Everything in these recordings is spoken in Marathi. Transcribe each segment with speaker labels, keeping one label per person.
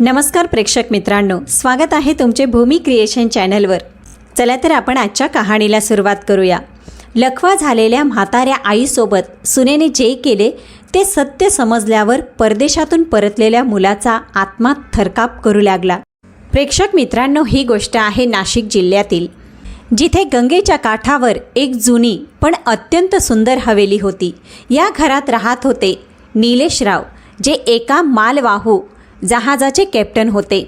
Speaker 1: नमस्कार प्रेक्षक मित्रांनो, स्वागत आहे तुमचे भूमी क्रिएशन चॅनलवर। चला तर आपण आजच्या कहाणीला सुरुवात करूया। लखवा झालेल्या म्हाताऱ्या आईसोबत सुनेने जे केले ते सत्य समजल्यावर परदेशातून परतलेल्या मुलाचा आत्मा थरकाप करू लागला। प्रेक्षक मित्रांनो, ही गोष्ट आहे नाशिक जिल्ह्यातील, जिथे गंगेच्या काठावर एक जुनी पण अत्यंत सुंदर हवेली होती। या घरात राहत होते निलेशराव, जे एका मालवाहू जहाजाचे कॅप्टन होते।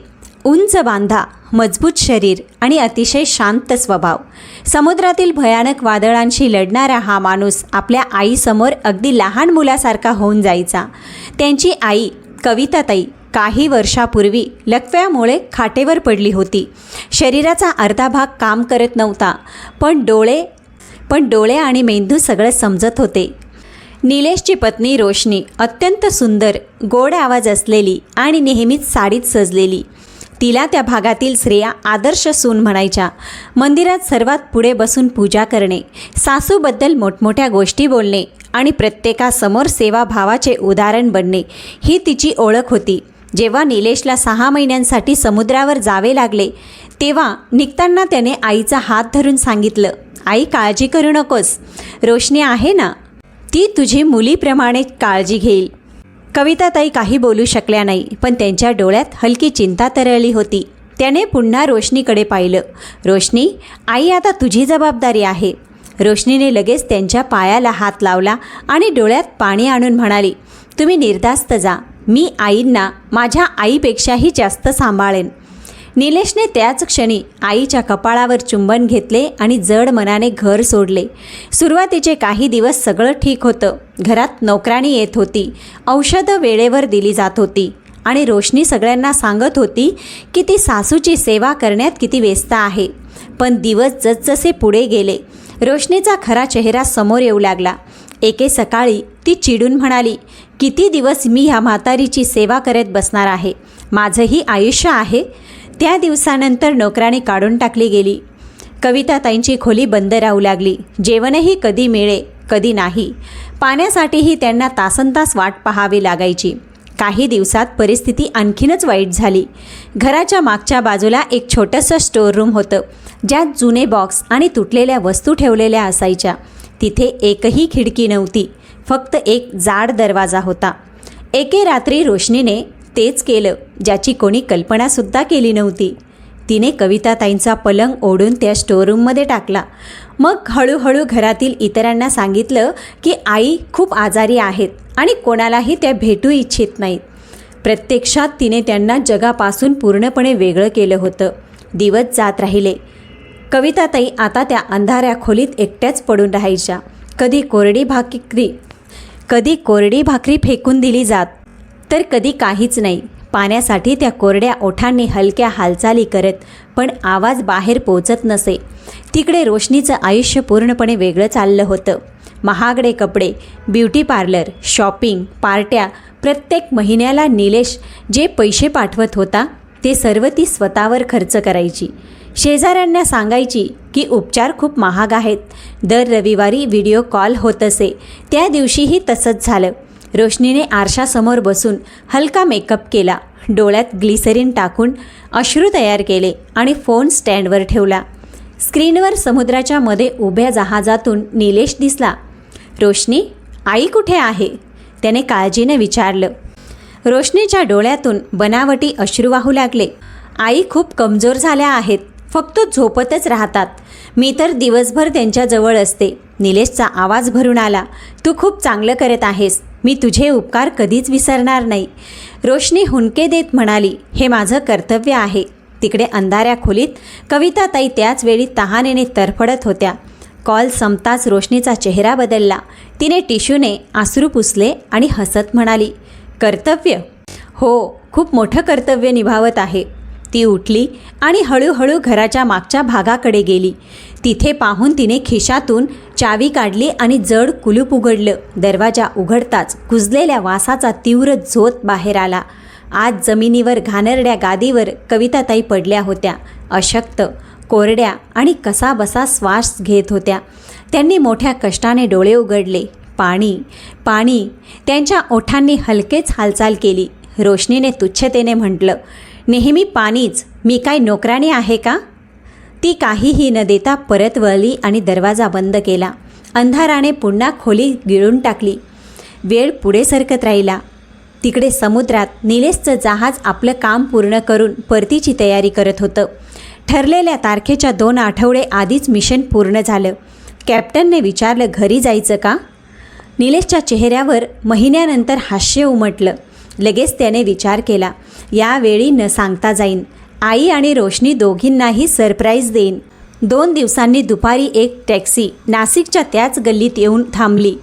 Speaker 1: उंच बांधा, मजबूत शरीर आणि अतिशय शांत स्वभाव। समुद्रातील भयानक वादळांशी लढणारा हा माणूस आपल्या आईसमोर अगदी लहान मुलासारखा होऊन जायचा। त्यांची आई कविताताई काही वर्षापूर्वी लकव्यामुळे खाटेवर पडली होती। शरीराचा अर्धा भाग काम करत नव्हता, पण डोळे आणि मेंदू सगळं समजत होते। निलेशची पत्नी रोशनी अत्यंत सुंदर, गोड आवाज असलेली आणि नेहमीच साडीत सजलेली। तिला त्या भागातील स्त्रिया आदर्श सून म्हणायच्या। मंदिरात सर्वात पुढे बसून पूजा करणे, सासूबद्दल मोठमोठ्या गोष्टी बोलणे आणि प्रत्येकासमोर सेवाभावाचे उदाहरण बनणे ही तिची ओळख होती। जेव्हा निलेशला 6 महिन्यांसाठी समुद्रावर जावे लागले, तेव्हा निघताना त्याने आईचा हात धरून सांगितलं, आई काळजी करू नकोस, रोशनी आहे ना, ती तुझी मुलीप्रमाणे काळजी घेईल। कविताताई काही बोलू शकल्या नाही, पण त्यांच्या डोळ्यात हलकी चिंता तरळली होती। त्याने पुन्हा रोशनीकडे पाहिलं। रोशनी, आई आता तुझी जबाबदारी आहे। रोशनीने लगेच त्यांच्या पायाला हात लावला आणि डोळ्यात पाणी आणून म्हणाली, तुम्ही निर्धास्त जा, मी आईंना माझ्या आईपेक्षाही जास्त सांभाळेन। निलेशने त्याच क्षणी आईच्या कपाळावर चुंबन घेतले आणि जड मनाने घर सोडले। सुरुवातीचे काही दिवस सगळं ठीक होतं। घरात नोकराणी येत होती, औषधं वेळेवर दिली जात होती आणि रोशनी सगळ्यांना सांगत होती की ती सासूची सेवा करण्यात किती व्यस्त आहे। पण दिवस जसजसे पुढे गेले, रोशनीचा खरा चेहरा समोर येऊ लागला। एके सकाळी ती चिडून म्हणाली, किती दिवस मी ह्या म्हातारीची सेवा करत बसणार आहे, माझंही आयुष्य आहे। त्या दिवसानंतर नोकराणी काढून टाकली गेली। कविताताईंची खोली बंद राहू लागली। जेवणही कधी मिळे कधी नाही। पाण्यासाठीही त्यांना तासनतास वाट पाहावी लागायची। काही दिवसात परिस्थिती आणखीनच वाईट झाली। घराच्या मागच्या बाजूला एक छोटंसं स्टोअर रूम होतं, ज्यात जुने बॉक्स आणि तुटलेल्या वस्तू ठेवलेल्या असायच्या। तिथे एकही खिडकी नव्हती, फक्त एक जाड दरवाजा होता। एके रात्री रोशनीने तेच केलं ज्याची कोणी कल्पनासुद्धा केली नव्हती। तिने कविताताईंचा पलंग ओढून त्या स्टोअरूममध्ये टाकला। मग हळूहळू घरातील इतरांना सांगितलं की आई खूप आजारी आहेत आणि कोणालाही त्या भेटू इच्छित नाहीत। प्रत्यक्षात तिने त्यांना जगापासून पूर्णपणे वेगळं केलं होतं। दिवस जात राहिले। कविताताई आता त्या अंधाऱ्या खोलीत एकट्याच पडून राहायच्या। कधी कोरडी भाकरी फेकून दिली जात, तर कधी काहीच नाही। पाण्यासाठी त्या कोरड्या ओठांनी हलक्या हालचाली करत, पण आवाज बाहेर पोचत नसे। तिकडे रोशनीचं आयुष्य पूर्णपणे वेगळं चाललं होतं। महागडे कपडे, ब्युटी पार्लर, शॉपिंग, पार्ट्या, प्रत्येक महिन्याला निलेश जे पैसे पाठवत होता ते सर्व ती स्वतःवर खर्च करायची। शेजाऱ्यांना सांगायची की उपचार खूप महाग आहेत। दर रविवारी व्हिडिओ कॉल होत असे, त्या दिवशीही तसंच झालं। रोशनीने आरशासमोर बसून हलका मेकअप केला, डोळ्यात ग्लिसरीन टाकून अश्रू तयार केले आणि फोन स्टँडवर ठेवला। स्क्रीनवर समुद्राच्या मध्ये उभ्या जहाजातून निलेश दिसला। रोशनी, आई कुठे आहे, त्याने काळजीने विचारलं। रोशनीच्या डोळ्यातून बनावटी अश्रू वाहू लागले। आई खूप कमजोर झाल्या आहेत, फक्त झोपतच राहतात, मी तर दिवसभर त्यांच्याजवळ असते। निलेशचा आवाज भरून आला, तू खूप चांगलं करत आहेस, मी तुझे उपकार कधीच विसरणार नाही। रोशनी हुंदके देत म्हणाली, हे माझं कर्तव्य आहे। तिकडे अंधाऱ्या खोलीत कविताताई त्याच वेळी तहानेने तरफडत होत्या। कॉल संपताच रोशनीचा चेहरा बदलला। तिने टिश्यूने आसरू पुसले आणि हसत म्हणाली, कर्तव्य? हो, खूप मोठं कर्तव्य निभावत आहे। ती उठली आणि हळूहळू घराच्या मागच्या भागाकडे गेली। तिथे पाहून तिने खिशातून चावी काढली आणि जड कुलूप उघडलं। दरवाजा उघडताच कुजलेल्या वासाचा तीव्र झोत बाहेर आला। आज जमिनीवर घाणेरड्या गादीवर कविताताई पडल्या होत्या, अशक्त, कोरड्या आणि कसाबसा श्वास घेत होत्या। त्यांनी मोठ्या कष्टाने डोळे उघडले। पाणी, त्यांच्या ओठांनी हलकेच हालचाल केली। रोशनीने तुच्छतेने म्हटलं, नेहमी पाणीच, मी काय नोकराणी आहे का? ती काहीही न देता परत वळली आणि दरवाजा बंद केला. अंधाराने पुन्हा खोली गिळून टाकली. वेळ पुढे सरकत राहिला. तिकडे समुद्रात निलेशचं जहाज आपलं काम पूर्ण करून परतीची तयारी करत होतं. ठरलेल्या तारखेच्या 2 आठवडे आधीच मिशन पूर्ण झालं. कॅप्टनने विचारलं, घरी जायचं का? निलेशच्या चेहऱ्यावर महिन्यानंतर हास्य उमटलं. लगेच त्याने विचार केला, यावेळी न सांगता जाईन. आई आणि रोशनी दोघींनाही सरप्राईज देईन. 2 दिवसांनी दुपारी एक टॅक्सी नाशिकच्या त्याच गल्लीत येऊन थांबली.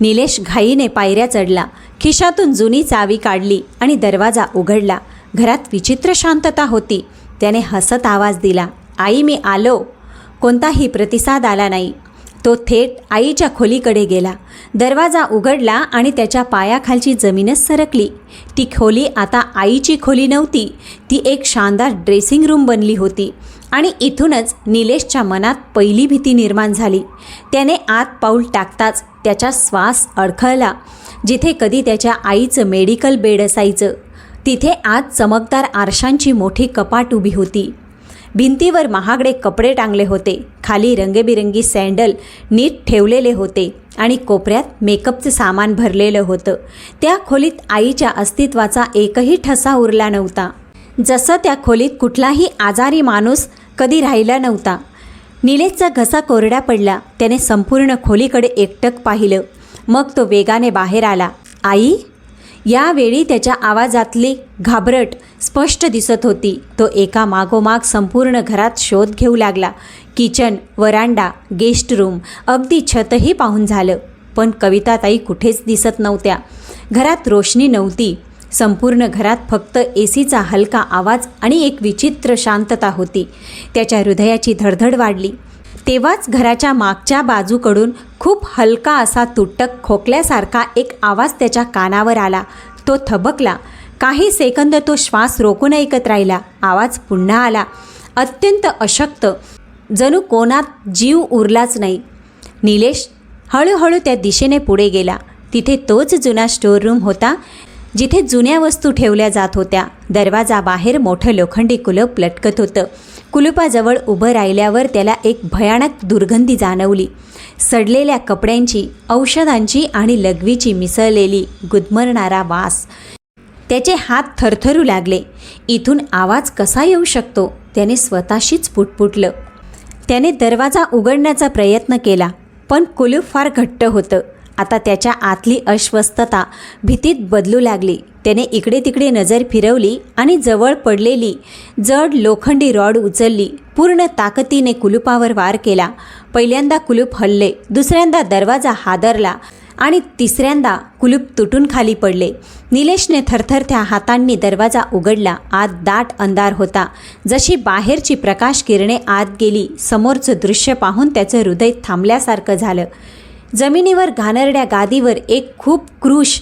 Speaker 1: निलेश घाईने पायऱ्या चढला. खिशातून जुनी चावी काढली आणि दरवाजा उघडला. घरात विचित्र शांतता होती. त्याने हसत आवाज दिला, आई मी आलो. कोणताही प्रतिसाद आला नाही. तो थेट आईच्या खोलीकडे गेला. दरवाजा उघडला आणि त्याच्या पायाखालची जमीनच सरकली. ती खोली आता आईची खोली नव्हती. ती एक शानदार ड्रेसिंग रूम बनली होती. आणि इथूनच निलेशच्या मनात पहिली भीती निर्माण झाली. त्याने आत पाऊल टाकताच त्याचा श्वास अडखळला. जिथे कधी त्याच्या आईचं मेडिकल बेड असायचं, तिथे आज चमकदार आरशांची मोठी कपाट उभी होती. भिंतीवर महागडे कपडे टांगले होते. खाली रंगेबिरंगी सँडल नीट ठेवलेले होते आणि कोपऱ्यात मेकअपचं सामान भरलेलं होतं. त्या खोलीत आईच्या अस्तित्वाचा एकही ठसा उरला नव्हता. जसं त्या खोलीत कुठलाही आजारी माणूस कधी राहिला नव्हता. निलेशचा घसा कोरडा पडला. त्याने संपूर्ण खोलीकडे एकटक पाहिलं. मग तो वेगाने बाहेर आला. आई? यावेळी त्याच्या आवाजातली घाबरट स्पष्ट दिसत होती. तो एका मागोमाग संपूर्ण घरात शोध घेऊ लागला. किचन, वरांडा, गेस्ट रूम, अगदी छतही पाहून झालं. पण कविताताई कुठेच दिसत नव्हत्या. घरात रोशनी नव्हती. संपूर्ण घरात फक्त एसीचा हलका आवाज आणि एक विचित्र शांतता होती. त्याच्या हृदयाची धडधड वाढली. तेव्हाच घराच्या मागच्या बाजूकडून खूप हलका असा तुटक खोकल्यासारखा एक आवाज त्याच्या कानावर आला. तो थबकला. काही सेकंद तो श्वास रोखून ऐकत राहिला. आवाज पुन्हा आला. अत्यंत अशक्त, जणू कोणात जीव उरलाच नाही. निलेश हळूहळू त्या दिशेने पुढे गेला. तिथे तोच जुना स्टोअर रूम होता जिथे जुन्या वस्तू ठेवल्या जात होत्या. दरवाजा बाहेर मोठं लोखंडी कुलूप लटकत होतं. कुलुपाजवळ उभं राहिल्यावर त्याला एक भयानक दुर्गंधी जाणवली. सडलेल्या कपड्यांची, औषधांची आणि लघवीची मिसळलेली गुदमरणारा वास. त्याचे हात थरथरू लागले. इथून आवाज कसा येऊ शकतो? त्याने स्वतःशीच पुटपुटलं. त्याने दरवाजा उघडण्याचा प्रयत्न केला, पण कुलूप फार घट्ट होतं. आता त्याच्या आतली अस्वस्थता भीतीत बदलू लागली. त्याने इकडे तिकडे नजर फिरवली आणि जवळ पडलेली जड लोखंडी रॉड उचलली. पूर्ण ताकदीने कुलुपावर वार केला. पहिल्यांदा कुलूप हलले, दुसऱ्यांदा दरवाजा हादरला आणि तिसऱ्यांदा कुलूप तुटून खाली पडले. निलेशने थरथरत्या हातांनी दरवाजा उघडला. आत दाट अंधार होता. जशी बाहेरची प्रकाश किरणे आत गेली, समोरचं दृश्य पाहून त्याचं हृदय थांबल्यासारखं झालं. जमिनीवर घाणेरड्या गादीवर एक खूप क्रूश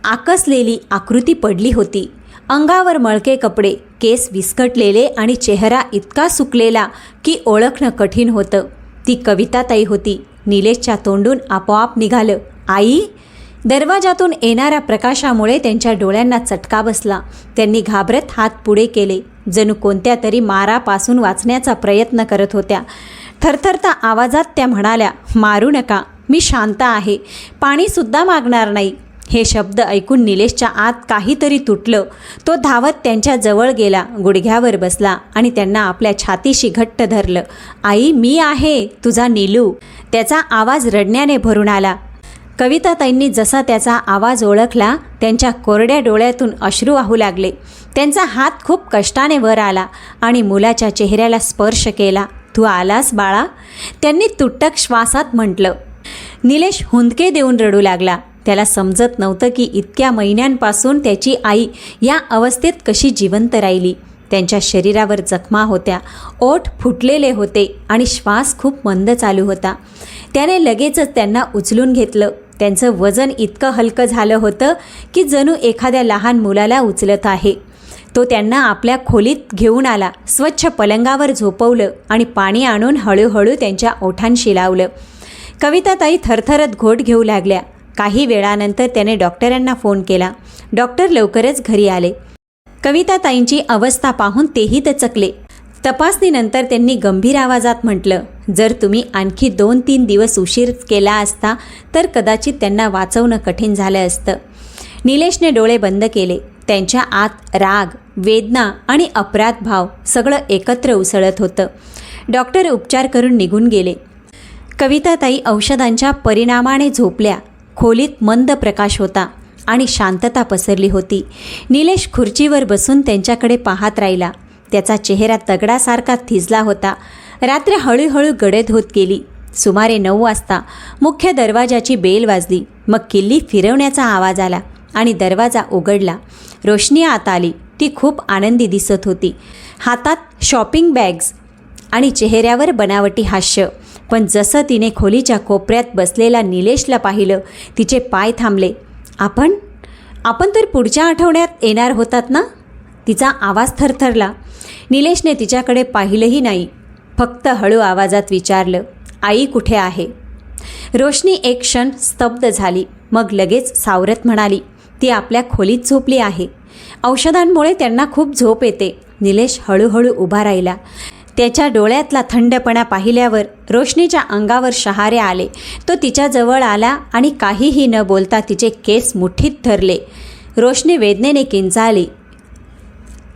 Speaker 1: आकसलेली आकृती पडली होती. अंगावर मळके कपडे, केस विस्कटलेले आणि चेहरा इतका सुकलेला की ओळखणं कठीण होतं. ती कविताताई होती. निलेशच्या तोंडून आपोआप निघालं, आई? दरवाजातून येणाऱ्या प्रकाशामुळे त्यांच्या डोळ्यांना चटका बसला. त्यांनी घाबरत हात पुढे केले, जणू कोणत्या तरी मारापासून वाचण्याचा प्रयत्न करत होत्या. थरथरता आवाजात त्या म्हणाल्या, मारू नका, मी शांत आहे, पाणीसुद्धा मागणार नाही. हे शब्द ऐकून निलेशच्या आत काहीतरी तुटलं. तो धावत त्यांच्या जवळ गेला, गुडघ्यावर बसला आणि त्यांना आपल्या छातीशी घट्ट धरलं. आई, मी आहे, तुझा नीलू. त्याचा आवाज रडण्याने भरून आला. कविताताईंनी जसा त्याचा आवाज ओळखला, त्यांच्या कोरड्या डोळ्यातून अश्रू वाहू लागले. त्यांचा हात खूप कष्टाने वर आला आणि मुलाच्या चेहऱ्याला स्पर्श केला. तू आलास बाळा, त्यांनी तुटक श्वासात म्हटलं. निलेश हुंदके देऊन रडू लागला. त्याला समजत नव्हतं की इतक्या महिन्यांपासून त्याची आई या अवस्थेत कशी जिवंत राहिली. त्यांच्या शरीरावर जखमा होत्या, ओठ फुटलेले होते आणि श्वास खूप मंद चालू होता. त्याने लगेचच त्यांना उचलून घेतलं. त्यांचं वजन इतकं हलकं झालं होतं की जणू एखाद्या लहान मुलाला उचलत आहे. तो त्यांना आपल्या खोलीत घेऊन आला, स्वच्छ पलंगावर झोपवलं आणि पाणी आणून हळूहळू त्यांच्या ओठांशी लावलं. कविताताई थरथरत घोट घेऊ लागल्या. काही वेळानंतर त्याने डॉक्टरांना फोन केला. डॉक्टर लवकरच घरी आले. कविताताईंची अवस्था पाहून तेही दचकले. तपासणीनंतर त्यांनी गंभीर आवाजात म्हटलं, जर तुम्ही आणखी 2-3 दिवस उशीर केला असता तर कदाचित त्यांना वाचवणं कठीण झालं असतं. निलेशने डोळे बंद केले. त्यांच्या आत राग, वेदना आणि अपराध भाव सगळं एकत्र उसळत होतं. डॉक्टर उपचार करून निघून गेले. कविताताई औषधांच्या परिणामाने झोपल्या. खोलीत मंद प्रकाश होता आणि शांतता पसरली होती. निलेश खुर्चीवर बसून त्यांच्याकडे पाहत राहिला. त्याचा चेहरा दगडासारखा थिजला होता. रात्र हळूहळू गडद होत गेली. सुमारे 9 वाजता मुख्य दरवाजाची बेल वाजली. मग किल्ली फिरवण्याचा आवाज आला आणि दरवाजा उघडला. रोशनी आत आली. ती खूप आनंदी दिसत होती. हातात शॉपिंग बॅग्स आणि चेहऱ्यावर बनावटी हास्य. पण जसं तिने खोलीच्या कोपऱ्यात बसलेला निलेशला पाहिलं, तिचे पाय थांबले. आपण तर पुढच्या आठवड्यात येणार होतात ना? तिचा आवाज थरथरला. निलेशने तिच्याकडे पाहिलंही नाही. फक्त हळू आवाजात विचारलं, आई कुठे आहे? रोशनी एक क्षण स्तब्ध झाली. मग लगेच सावरत म्हणाली, ती आपल्या खोलीत झोपली आहे. औषधांमुळे त्यांना खूप झोप येते. निलेश हळूहळू उभा राहिला. त्याच्या डोळ्यातला थंडपणा पाहिल्यावर रोशनीच्या अंगावर शहारे आले. तो तिच्याजवळ आला आणि काहीही न बोलता तिचे केस मुठीत धरले. रोशनी वेदनेने किंचाळली.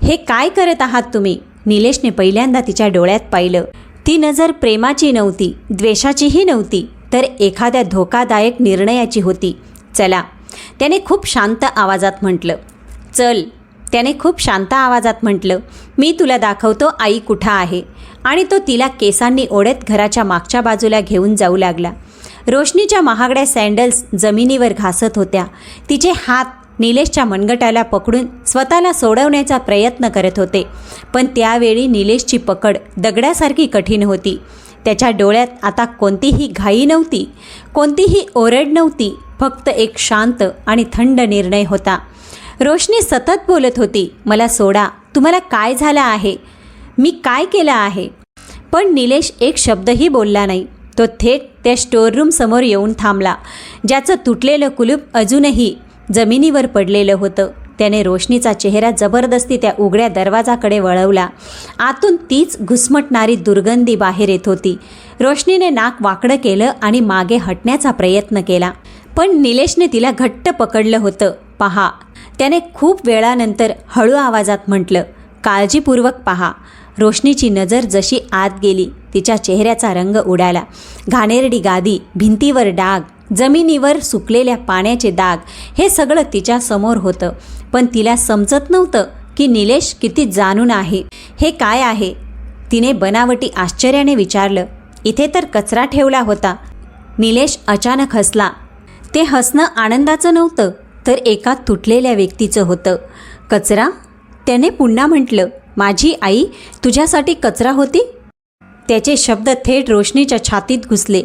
Speaker 1: हे काय करत आहात तुम्ही? निलेशने पहिल्यांदा तिच्या डोळ्यात पाहिलं. ती नजर प्रेमाची नव्हती, द्वेषाचीही नव्हती, तर एखाद्या धोकादायक निर्णयाची होती. चला, त्याने खूप शांत आवाजात म्हटलं. चल, त्याने खूप शांत आवाजात म्हटलं. मी तुला दाखवतो आई कुठं आहे. आणि तो तिला केसांनी ओढत घराच्या मागच्या बाजूला घेऊन जाऊ लागला. रोशनीच्या महागड्या सँडल्स जमिनीवर घासत होत्या. तिचे हात निलेशच्या मनगटाला पकडून स्वतःला सोडवण्याचा प्रयत्न करत होते. पण त्यावेळी निलेशची पकड दगडासारखी कठीण होती. त्याच्या डोळ्यात आता कोणतीही घाई नव्हती, कोणतीही ओरड नव्हती. फक्त एक शांत आणि थंड निर्णय होता. रोशनी सतत बोलत होती, मला सोडा, तुम्हाला काय झालं आहे? मी काय केलं आहे? पण निलेश एक शब्दही बोलला नाही. तो थेट त्या स्टोअररूमसमोर येऊन थांबला, ज्याचं तुटलेलं कुलूप अजूनही जमिनीवर पडलेलं होतं. त्याने रोशनीचा चेहरा जबरदस्ती त्या उघड्या दरवाजाकडे वळवला. आतून तीच घुसमटणारी दुर्गंधी बाहेर येत होती. रोशनीने नाक वाकडं केलं आणि मागे हटण्याचा प्रयत्न केला. पण निलेशने तिला घट्ट पकडलं होतं. पहा, त्याने खूप वेळानंतर हळू आवाजात म्हटलं, काळजीपूर्वक पहा. रोशनीची नजर जशी आत गेली, तिच्या चेहऱ्याचा रंग उडाला. घाणेरडी गादी, भिंतीवर डाग, जमिनीवर सुकलेल्या पाण्याचे दाग, हे सगळं तिच्या समोर होतं. पण तिला समजत नव्हतं की निलेश किती जाणून आहे. हे काय आहे? तिने बनावटी आश्चर्याने विचारलं. इथे तर कचरा ठेवला होता. निलेश अचानक हसला. ते हसणं आनंदाचं नव्हतं, तर एका तुटलेल्या व्यक्तीचं होतं. कचरा? त्याने पुन्हा म्हटलं, माझी आई तुझ्यासाठी कचरा होती? त्याचे शब्द थेट रोशनीच्या छातीत घुसले.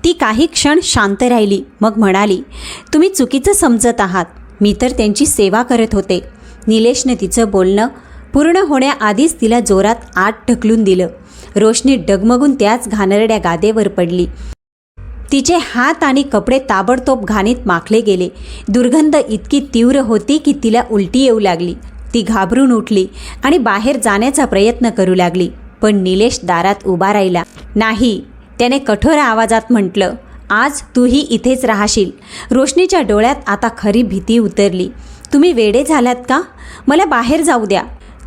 Speaker 1: ती काही क्षण शांत राहिली. मग म्हणाली, तुम्ही चुकीचं समजत आहात. मी तर त्यांची सेवा करत होते. निलेशने तिचं बोलणं पूर्ण होण्याआधीच तिला जोरात आत ढकलून दिलं. रोशनी डगमगून त्याच घाणेरड्या गादेवर पडली. तिचे हात आणि कपडे ताबडतोब घाणीत माखले गेले. दुर्गंध इतकी तीव्र होती की तिला उलटी येऊ लागली. ती घाबरून उठली आणि बाहेर जाण्याचा प्रयत्न करू लागली. पण निलेश दारात उभा राहिला. नाही, त्याने कठोर आवाजात म्हटलं, आज तूही इथेच राहशील. रोशनीच्या डोळ्यात आता खरी भीती उतरली. तुम्ही वेडे झालात का? मला बाहेर जाऊ द्या.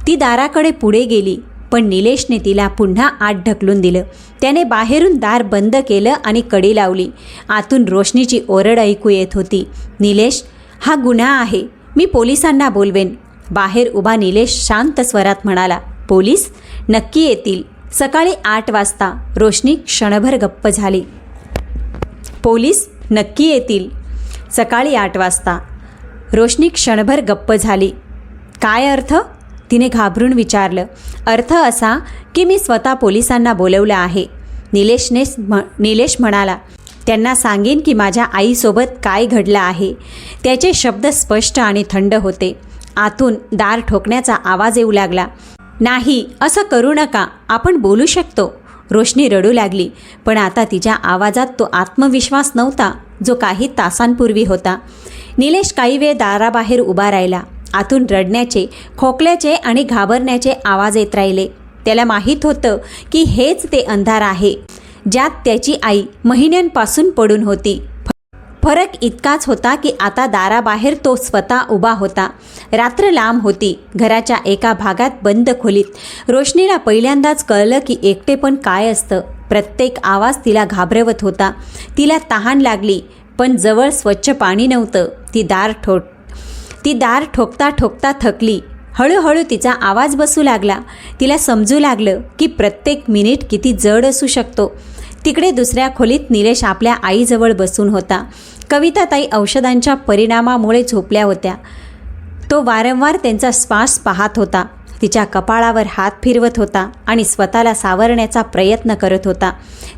Speaker 1: ती दाराकडे पुढे गेली. पण निलेशने तिला पुन्हा आत ढकलून दिलं. त्याने बाहेरून दार बंद केलं आणि कडी लावली. आतून रोशनीची ओरड ऐकू येत होती. निलेश, हा गुन्हा आहे. मी पोलिसांना बोलवेन. बाहेर उभा निलेश शांत स्वरात म्हणाला, पोलीस? नक्की येतील. सकाळी 8 वाजता. रोशनी क्षणभर गप्प झाली. पोलीस नक्की येतील. सकाळी 8 वाजता. रोशनी क्षणभर गप्प झाली. काय अर्थ? तिने घाबरून विचारलं. अर्थ असा की मी स्वतः पोलिसांना बोलवलं आहे. निलेश म्हणाला. त्यांना सांगेन की माझ्या आईसोबत काय घडलं आहे. त्याचे शब्द स्पष्ट आणि थंड होते. आतून दार ठोकण्याचा आवाज येऊ लागला. नाही, असं करू नका. आपण बोलू शकतो. रोशनी रडू लागली. पण आता तिच्या आवाजात तो आत्मविश्वास नव्हता, जो काही तासांपूर्वी होता. निलेश काही वेळ दाराबाहेर उभा राहिला. आतून रडण्याचे, खोकल्याचे आणि घाबरण्याचे आवाज येत राहिले. त्याला माहीत होतं की हेच ते अंधार आहे ज्यात त्याची आई महिन्यांपासून पडून होती. फरक इतकाच होता की आता दाराबाहेर तो स्वतः उभा होता. रात्र लांब होती. घराच्या एका भागात बंद खोलीत रोशनीला पहिल्यांदाच कळलं की एकटेपण काय असतं. प्रत्येक आवाज तिला घाबरवत होता. तिला तहान लागली, पण जवळ स्वच्छ पाणी नव्हतं. ती दार ठोकता ठोकता थकली. हळूहळू तिचा आवाज बसू लागला. तिला समजू लागलं की प्रत्येक मिनिट किती जड असू शकतो. तिकडे दुसऱ्या खोलीत निलेश आपल्या आईजवळ बसून होता. कविताताई औषधांच्या परिणामामुळे झोपल्या होत्या. तो वारंवार त्यांचा श्वास पाहत होता. तिच्या कपाळावर हात फिरवत होता आणि स्वतःला सावरण्याचा प्रयत्न करत होता.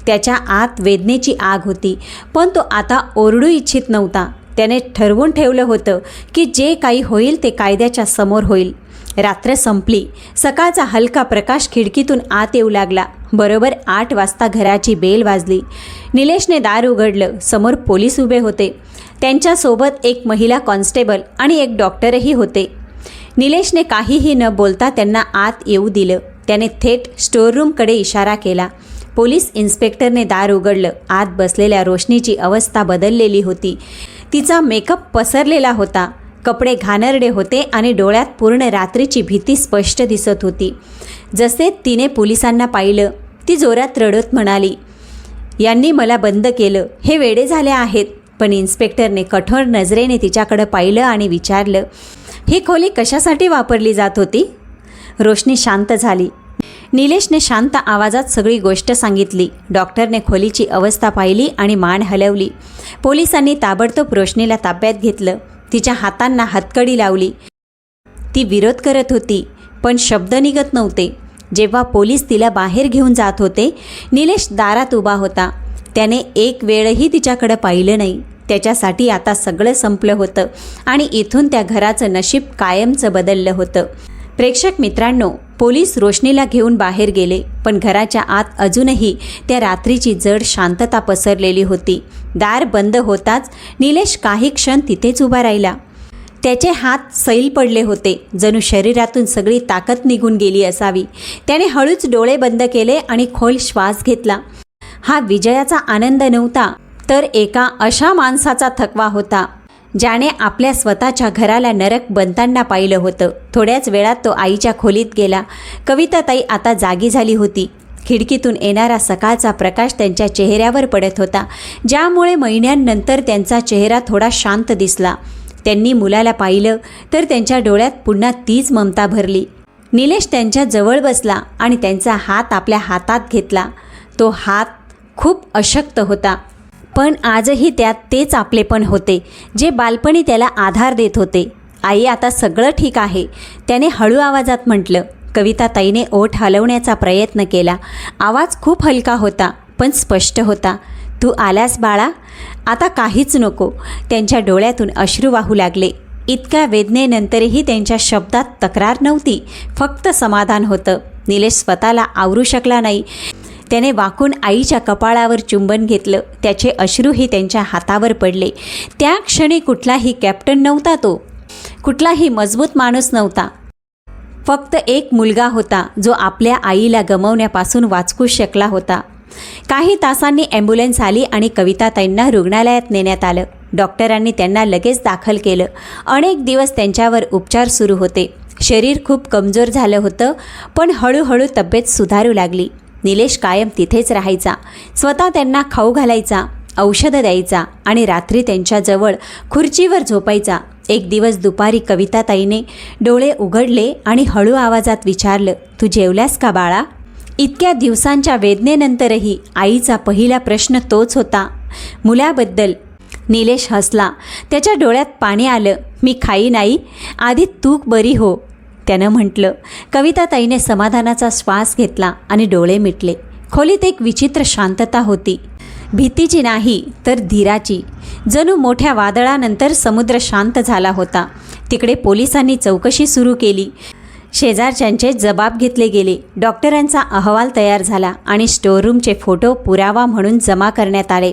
Speaker 1: त्याच्या आत वेदनेची आग होती, पण तो आता ओरडू इच्छित नव्हता. त्याने ठरवून ठेवलं होतं की जे काही होईल ते कायद्याच्या समोर होईल. रात्र संपली. सकाळचा हलका प्रकाश खिडकीतून आत येऊ लागला. बरोबर 8 वाजता घराची बेल वाजली. निलेशने दार उघडलं. समोर पोलीस उभे होते. त्यांच्यासोबत एक महिला कॉन्स्टेबल आणि एक डॉक्टरही होते. निलेशने काहीही न बोलता त्यांना आत येऊ दिलं. त्याने थेट स्टोअररूमकडे इशारा केला. पोलीस इन्स्पेक्टरने दार उघडलं. आत बसलेल्या रोशनीची अवस्था बदललेली होती. तिचा मेकअप पसरलेला होता. कपडे घाणेरडे होते आणि डोळ्यात पूर्ण रात्रीची भीती स्पष्ट दिसत होती. जसे तिने पोलिसांना पाहिलं, ती जोरात रडत म्हणाली, यांनी मला बंद केलं. हे वेडे झाले आहेत. पण इन्स्पेक्टरने कठोर नजरेने तिच्याकडे पाहिलं आणि विचारलं, ही खोली कशासाठी वापरली जात होती? रोशनी शांत झाली. निलेशने शांत आवाजात सगळी गोष्ट सांगितली. डॉक्टरने खोलीची अवस्था पाहिली आणि मान हलवली. पोलिसांनी ताबडतोब रोशनीला ताब्यात घेतलं. तिच्या हातांना हातकडी लावली. ती विरोध करत होती, पण शब्द निघत नव्हते. जेव्हा पोलीस तिला बाहेर घेऊन जात होते, निलेश दारात उभा होता. त्याने एक वेळही तिच्याकडे पाहिलं नाही. त्याच्यासाठी आता सगळं संपलं होतं आणि इथून त्या घराचं नशीब कायमचं बदललं होतं. प्रेक्षक मित्रांनो, पोलीस रोशनीला घेऊन बाहेर गेले, पण घराच्या आत अजूनही त्या रात्रीची जड शांतता पसरलेली होती. दार बंद होताच निलेश काही क्षण तिथेच उभा राहिला. त्याचे हात सैल पडले होते, जणू शरीरातून सगळी ताकद निघून गेली असावी. त्याने हळूच डोळे बंद केले आणि खोल श्वास घेतला. हा विजयाचा आनंद नव्हता, तर एका अशा माणसाचा थकवा होता ज्याने आपल्या स्वतःच्या घराला नरक बनताना पाहिलं होतं. थोड्याच वेळात तो आईच्या खोलीत गेला. कविताताई आता जागी झाली होती. खिडकीतून येणारा सकाळचा प्रकाश त्यांच्या चेहऱ्यावर पडत होता, ज्यामुळे महिन्यांनंतर त्यांचा चेहरा थोडा शांत दिसला. त्यांनी मुलाला पाहिलं तर त्यांच्या डोळ्यात पुन्हा तीच ममता भरली. निलेश त्यांच्या जवळ बसला आणि त्यांचा हात आपल्या हातात घेतला. तो हात खूप अशक्त होता, पण आजही त्यात तेच आपलेपण होते जे बालपणी त्याला आधार देत होते. आई, आता सगळं ठीक आहे, त्याने हळू आवाजात म्हटलं. कविताताईने ओठ हलवण्याचा प्रयत्न केला. आवाज खूप हलका होता, पण स्पष्ट होता. तू आलास बाळा, आता काहीच नको. त्यांच्या डोळ्यातून अश्रू वाहू लागले. इतक्या वेदनेनंतरही त्यांच्या शब्दात तक्रार नव्हती, फक्त समाधान होतं. निलेश स्वतःला आवरू शकला नाही. त्याने वाकून आईच्या कपाळावर चुंबन घेतलं. त्याचे अश्रूही त्यांच्या हातावर पडले. त्या क्षणी कुठलाही कॅप्टन नव्हता तो, कुठलाही मजबूत माणूस नव्हता. फक्त एक मुलगा होता जो आपल्या आईला गमावण्यापासून वाचू शकला होता. काही तासांनी ॲम्ब्युलन्स आली आणि कविताताईंना रुग्णालयात नेण्यात आलं. डॉक्टरांनी त्यांना लगेच दाखल केलं. अनेक दिवस त्यांच्यावर उपचार सुरू होते. शरीर खूप कमजोर झालं होतं, पण हळूहळू तब्येत सुधारू लागली. निलेश कायम तिथेच राहायचा. स्वतः त्यांना खाऊ घालायचा, औषधं द्यायचा आणि रात्री त्यांच्याजवळ खुर्चीवर झोपायचा. एक दिवस दुपारी कविताताईने डोळे उघडले आणि हळू आवाजात विचारलं, तू जेवल्यास का बाळा? इतक्या दिवसांच्या वेदनेनंतरही आईचा पहिला प्रश्न तोच होता, मुलाबद्दल. निलेश हसला. त्याच्या डोळ्यात पाणी आलं. मी खाई नाही, आधी तू बरी हो, त्यानं म्हटलं. कविताताईने समाधानाचा श्वास घेतला आणि डोळे मिटले. खोलीत एक विचित्र शांतता होती. भीतीची नाही, तर धीराची. जणू मोठ्या वादळानंतर समुद्र शांत झाला होता. तिकडे पोलिसांनी चौकशी सुरू केली. शेजारच्यांचे जबाब घेतले गेले, डॉक्टरांचा अहवाल तयार झाला आणि स्टोअररूमचे फोटो पुरावा म्हणून जमा करण्यात आले.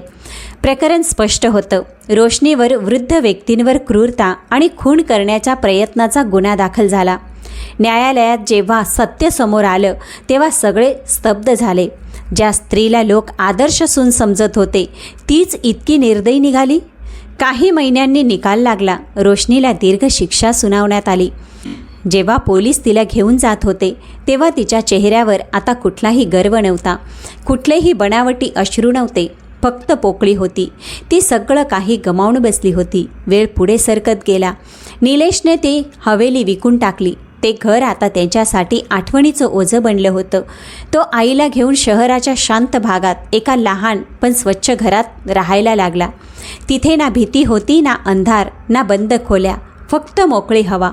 Speaker 1: प्रकरण स्पष्ट होतं. रोशनीवर वृद्ध व्यक्तींवर क्रूरता आणि खून करण्याच्या प्रयत्नाचा गुन्हा दाखल झाला. न्यायालयात जेव्हा सत्य समोर आलं तेव्हा सगळे स्तब्ध झाले. ज्या स्त्रीला लोक आदर्श सून समजत होते तीच इतकी निर्दयी निघाली. काही महिन्यांनी निकाल लागला. रोशनीला दीर्घ शिक्षा सुनावण्यात आली. जेव्हा पोलीस तिला घेऊन जात होते तेव्हा तिच्या चेहऱ्यावर आता कुठलाही गर्व नव्हता, कुठलेही बनावटी अश्रू नव्हते, फक्त पोकळी होती. ती सगळं काही गमावून बसली होती. वेळ पुढे सरकत गेला. निलेशने ती हवेली विकून टाकली. ते घर आता त्यांच्यासाठी आठवणीचं ओझं बनलं होतं. तो आईला घेऊन शहराच्या शांत भागात एका लहान पण स्वच्छ घरात राहायला लागला. तिथे ना भीती होती, ना अंधार, ना बंद खोल्या, फक्त मोकळी हवा,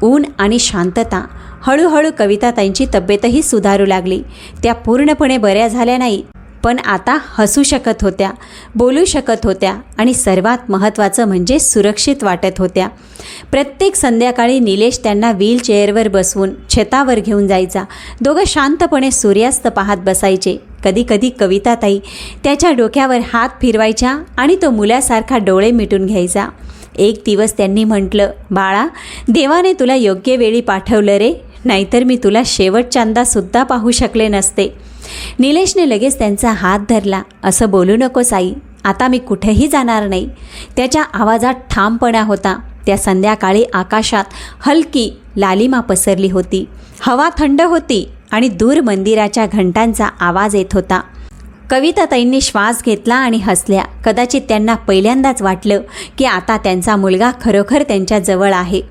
Speaker 1: ऊन आणि शांतता. हळूहळू कविताताईंची तब्येतही सुधारू लागली. त्या पूर्णपणे बऱ्या झाल्या नाही, पण आता हसू शकत होत्या, बोलू शकत होत्या आणि सर्वात महत्त्वाचं म्हणजे सुरक्षित वाटत होत्या. प्रत्येक संध्याकाळी निलेश त्यांना व्हीलचेअरवर बसवून छतावर घेऊन जायचा. दोघं शांतपणे सूर्यास्त पाहत बसायचे. कधीकधी कविताताई त्याच्या डोक्यावर हात फिरवायच्या आणि तो मुलासारखा डोळे मिटून घ्यायचा. एक दिवस त्यांनी म्हटलं, बाळा, देवाने तुला योग्य वेळी पाठवलं रे, नाहीतर मी तुला शेवटच्यांदासुद्धा पाहू शकले नसते. निलेशने लगेच त्यांचा हात धरला. असं बोलू नकोस आई, आता मी कुठेही जाणार नाही. त्याच्या आवाजात ठामपणा होता. त्या संध्याकाळी आकाशात हलकी लालिमा पसरली होती. हवा थंड होती आणि दूर मंदिराच्या घंटांचा आवाज येत होता. कविताताईंनी श्वास घेतला आणि हसल्या. कदाचित त्यांना पहिल्यांदाच वाटलं की आता त्यांचा मुलगा खरोखर त्यांच्याजवळ आहे.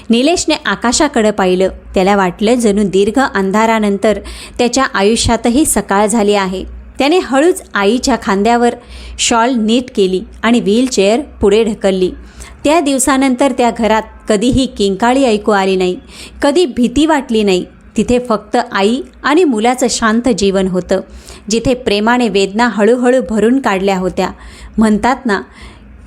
Speaker 1: निलेशने आकाशाकडे पाहिलं. त्याला वाटलं जणू दीर्घ अंधारानंतर त्याच्या आयुष्यातही सकाळ झाली आहे. त्याने हळूच आईच्या खांद्यावर शॉल नीट केली आणि व्हीलचेअर पुढे ढकलली. त्या दिवसानंतर त्या घरात कधीही किंकाळी ऐकू आली नाही, कधी भीती वाटली नाही. तिथे फक्त आई आणि मुलाचं शांत जीवन होतं, जिथे प्रेमाने वेदना हळूहळू भरून काढल्या होत्या. म्हणतात ना,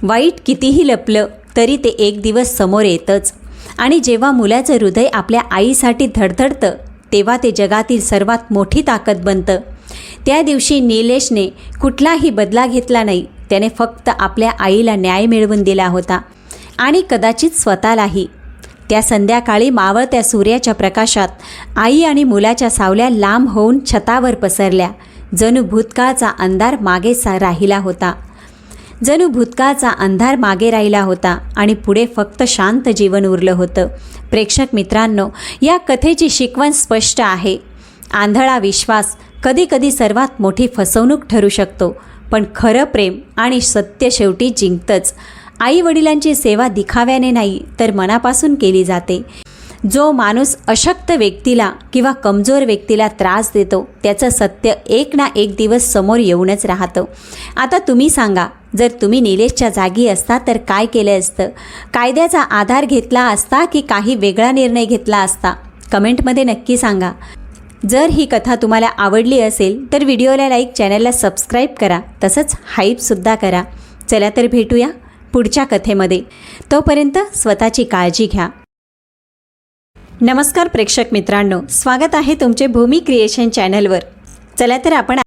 Speaker 1: वाईट कितीही लपलं तरी ते एक दिवस समोर येतंच. आणि जेव्हा मुलाचं हृदय आपल्या आईसाठी धडधडतं तेव्हा ते जगातील सर्वात मोठी ताकद बनतं. त्या दिवशी निलेशने कुठलाही बदला घेतला नाही. त्याने फक्त आपल्या आईला न्याय मिळवून दिला होता आणि कदाचित स्वतःलाही. त्या संध्याकाळी मावळत्या सूर्याच्या प्रकाशात आई आणि मुलाच्या सावल्या लांब होऊन छतावर पसरल्या. जणू भूतकाळचा अंधार मागे राहिला होता आणि पुढे फक्त शांत जीवन उरलं होतं. प्रेक्षक मित्रांनो, या कथेची शिकवण स्पष्ट आहे. आंधळा विश्वास कधीकधी सर्वात मोठी फसवणूक ठरू शकतो, पण खरं प्रेम आणि सत्य शेवटी जिंकतंच. आई वडिलांची सेवा दिखाव्याने नाही तर मनापासून केली जाते. जो माणूस अशक्त व्यक्तीला किंवा कमजोर व्यक्तीला त्रास देतो त्याचं सत्य एक ना एक दिवस समोर येऊनच राहतं. आता तुम्ही सांगा, जर तुम्ही निलेशच्या जागी असता तर काय केलं असतं? कायद्याचा आधार घेतला असता की काही वेगळा निर्णय घेतला असता? कमेंटमध्ये नक्की सांगा. जर ही कथा तुम्हाला आवडली असेल तर व्हिडिओला लाईक, चॅनलला सबस्क्राईब करा, तसंच हाईपसुद्धा करा. चला तर भेटूया पुढच्या कथेमध्ये. तोपर्यंत स्वतःची काळजी घ्या. नमस्कार प्रेक्षक मित्रांनो, स्वागत आहे तुमचे भूमी क्रिएशन चॅनलवर. चला तर आपण